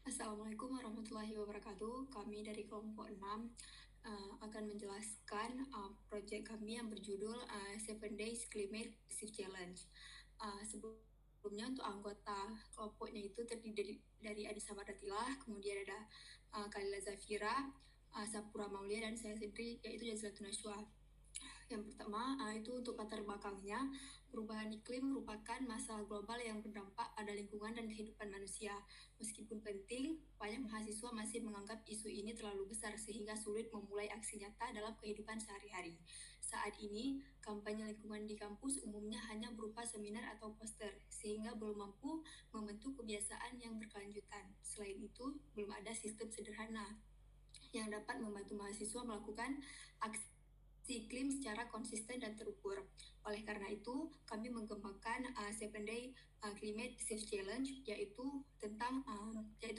Assalamualaikum warahmatullahi wabarakatuh. Kami dari kelompok 6 akan menjelaskan proyek kami yang berjudul 7 Days Climate Shift Challenge. Sebelumnya untuk anggota kelompoknya itu terdiri dari Adisa Mardatila, kemudian ada Kalila Zafira, Sapura Maulia, dan saya sendiri yaitu Jazlatun Nashwa. Yang pertama, itu untuk latar belakangnya, perubahan iklim merupakan masalah global yang berdampak pada lingkungan dan kehidupan manusia. Meskipun penting, banyak mahasiswa masih menganggap isu ini terlalu besar sehingga sulit memulai aksi nyata dalam kehidupan sehari-hari. Saat ini, kampanye lingkungan di kampus umumnya hanya berupa seminar atau poster, sehingga belum mampu membentuk kebiasaan yang berkelanjutan. Selain itu, belum ada sistem sederhana yang dapat membantu mahasiswa melakukan aksi iklim secara konsisten dan terukur. Oleh karena itu, kami mengembangkan 7 Day Climate Shift Challenge, yaitu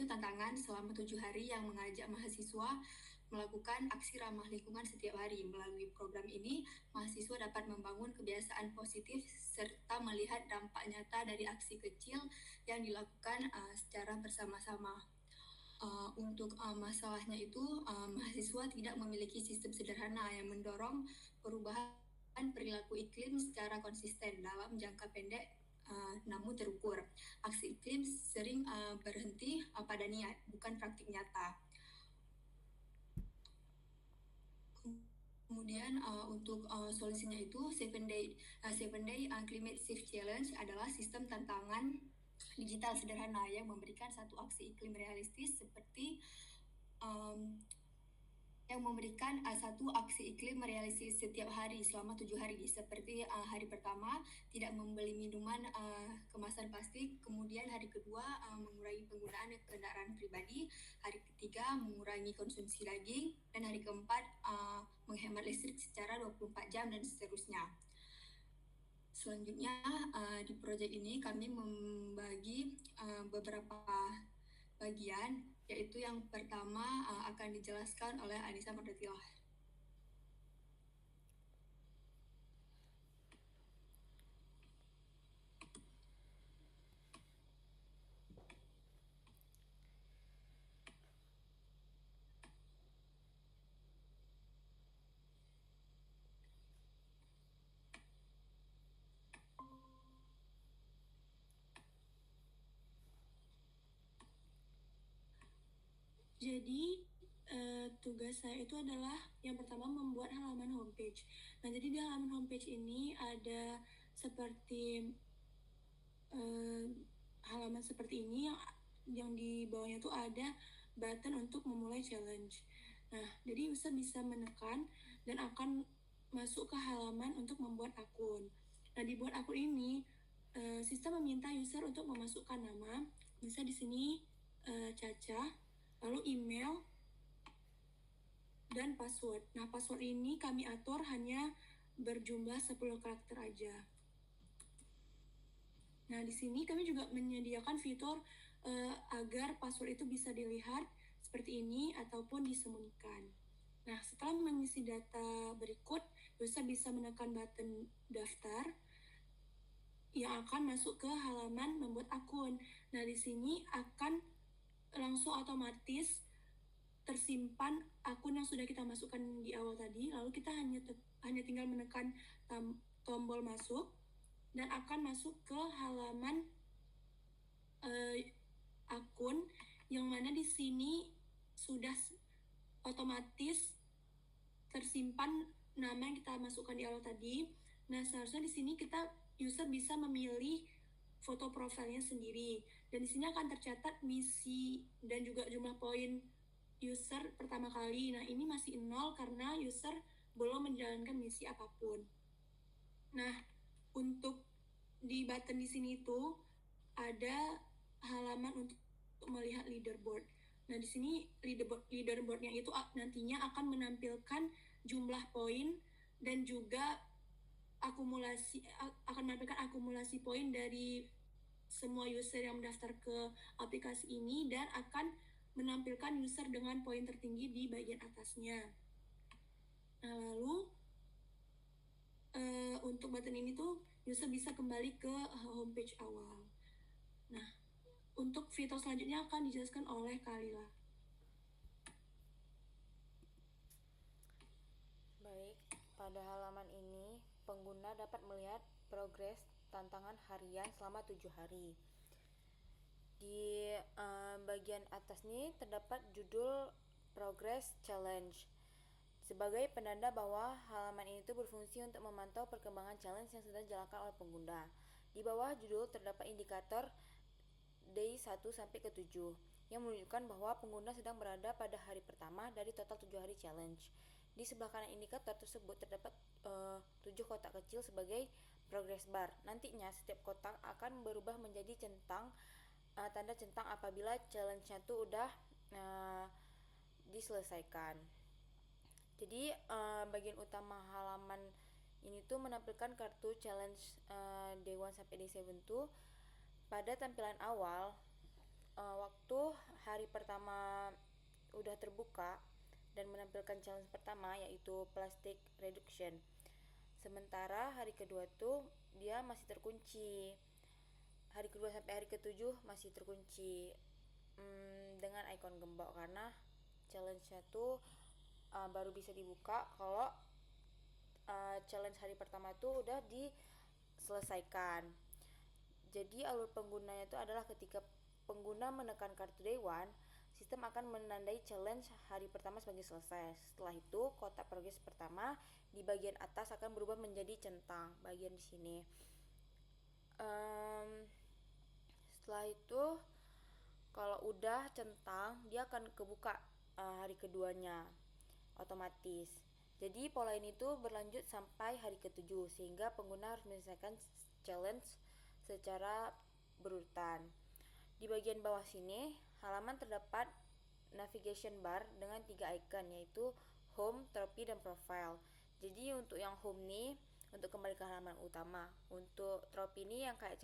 tantangan selama 7 hari yang mengajak mahasiswa melakukan aksi ramah lingkungan setiap hari. Melalui program ini, mahasiswa dapat membangun kebiasaan positif serta melihat dampak nyata dari aksi kecil yang dilakukan secara bersama-sama. Untuk masalahnya itu, mahasiswa tidak memiliki sistem sederhana yang mendorong perubahan perilaku iklim secara konsisten dalam jangka pendek namun terukur. Aksi iklim sering berhenti pada niat, bukan praktik nyata. Kemudian untuk solusinya itu 7 Day Climate Shift Challenge adalah sistem tantangan digital sederhana yang memberikan satu aksi iklim realistis seperti satu aksi iklim realistis setiap hari selama 7 hari, seperti hari pertama tidak membeli minuman kemasan plastik, kemudian hari kedua mengurangi penggunaan kendaraan pribadi, hari ketiga mengurangi konsumsi daging, dan hari keempat menghemat listrik secara 24 jam dan seterusnya. Selanjutnya di proyek ini kami membagi beberapa bagian, yaitu yang pertama akan dijelaskan oleh Adisa Mardatilah. Jadi tugas saya itu adalah yang pertama membuat halaman homepage. Nah, jadi di halaman homepage ini ada seperti halaman seperti ini yang di bawahnya tuh ada button untuk memulai challenge. Nah, jadi user bisa menekan dan akan masuk ke halaman untuk membuat akun. Nah, di buat akun ini sistem meminta user untuk memasukkan nama, bisa di sini Caca, lalu email, dan password. Nah, password ini kami atur hanya berjumlah 10 karakter aja. Nah, di sini kami juga menyediakan fitur agar password itu bisa dilihat seperti ini ataupun disembunyikan. Nah, setelah mengisi data berikut, user bisa menekan button daftar yang akan masuk ke halaman membuat akun. Nah, di sini akan langsung otomatis tersimpan akun yang sudah kita masukkan di awal tadi, lalu kita hanya tinggal menekan tombol masuk dan akan masuk ke halaman akun yang mana di sini sudah otomatis tersimpan nama yang kita masukkan di awal tadi. Nah, seharusnya di sini user bisa memilih foto profilnya sendiri, dan di sini akan tercatat misi dan juga jumlah poin user pertama kali. Nah, ini masih 0 karena user belum menjalankan misi apapun. Nah, untuk di button di sini itu ada halaman untuk melihat leaderboard. Nah, di sini leaderboardnya itu nantinya akan menampilkan jumlah poin dan juga akan menampilkan akumulasi poin dari semua user yang mendaftar ke aplikasi ini dan akan menampilkan user dengan poin tertinggi di bagian atasnya. Nah, lalu untuk button ini tuh user bisa kembali ke homepage awal. Nah, Untuk fitur selanjutnya akan dijelaskan oleh Kalila. Baik, pada halaman ini pengguna dapat melihat progres tantangan harian selama 7 hari. Di bagian atas nih terdapat judul Progress Challenge sebagai penanda bahwa halaman ini tuh berfungsi untuk memantau perkembangan challenge yang sedang dijalankan oleh pengguna. Di bawah judul terdapat indikator day 1 sampai ke 7 yang menunjukkan bahwa pengguna sedang berada pada hari pertama dari total 7 hari challenge. Di sebelah kanan indikator tersebut terdapat 7 kotak kecil sebagai progress bar. Nantinya setiap kotak akan berubah menjadi centang, tanda centang apabila challenge-nya tuh udah diselesaikan. Jadi bagian utama halaman ini tuh menampilkan kartu challenge day 1 sampai day 7 tuh pada tampilan awal. Waktu hari pertama udah terbuka dan menampilkan challenge pertama yaitu plastic reduction. Sementara hari kedua tuh dia masih terkunci. Hari kedua sampai hari ketujuh masih terkunci dengan ikon gembok karena challenge-nya tuh baru bisa dibuka kalau challenge hari pertama tuh udah diselesaikan. Jadi alur penggunanya itu adalah ketika pengguna menekan kartu day 1, sistem akan menandai challenge hari pertama sebagai selesai. Setelah itu, kotak progres pertama di bagian atas akan berubah menjadi centang, bagian di sini. Setelah itu, kalau udah centang, dia akan kebuka hari keduanya otomatis. Jadi pola ini tuh berlanjut sampai hari ke-7 sehingga pengguna harus menyelesaikan challenge secara berurutan. Di bagian bawah sini, halaman terdapat navigation bar dengan 3 icon yaitu home, trophy, dan profile. Jadi untuk yang home nih untuk kembali ke halaman utama. Untuk trophy ini yang kayak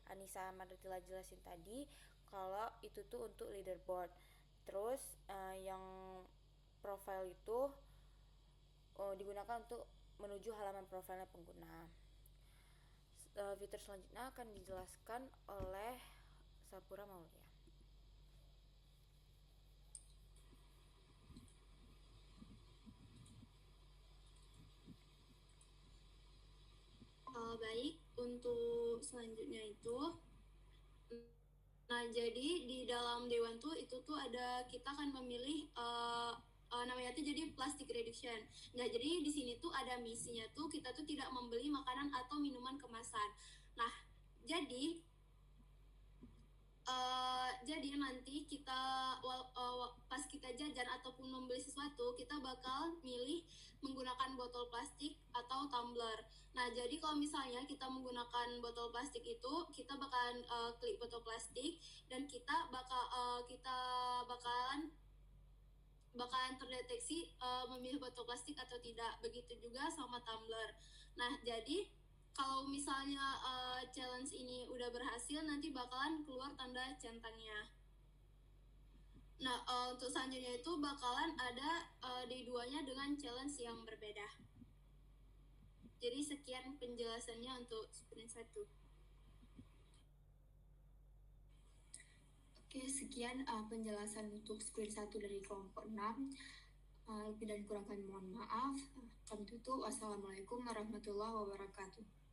Anissa Mardatila jelasin tadi, kalau itu tuh untuk leaderboard. Terus yang profile itu digunakan untuk menuju halaman profilnya pengguna. Fitur selanjutnya akan dijelaskan oleh Sapura Maulia. Baik, untuk selanjutnya itu, nah jadi di dalam Dewan tuh itu tuh ada kita akan memilih namanya tuh jadi plastic reduction. Nah jadi di sini tuh ada misinya tuh kita tuh tidak membeli makanan atau minuman kemasan. Nah jadi jadi nanti kita pas kita jajan ataupun membeli sesuatu kita bakal milih menggunakan botol plastik atau tumbler. Nah jadi kalau misalnya kita menggunakan botol plastik itu kita bakalan klik botol plastik dan kita bakalan terdeteksi memilih botol plastik atau tidak. Begitu juga sama tumbler. Nah jadi kalau misalnya challenge ini udah berhasil, nanti bakalan keluar tanda centangnya. Nah, untuk selanjutnya itu bakalan ada day 2-nya dengan challenge yang berbeda. Jadi sekian penjelasannya untuk sprint 1. Oke, sekian penjelasan untuk sprint 1 dari kelompok 6. Lebih dan kurang kami mohon maaf. Kami tutup. Wassalamualaikum warahmatullahi wabarakatuh.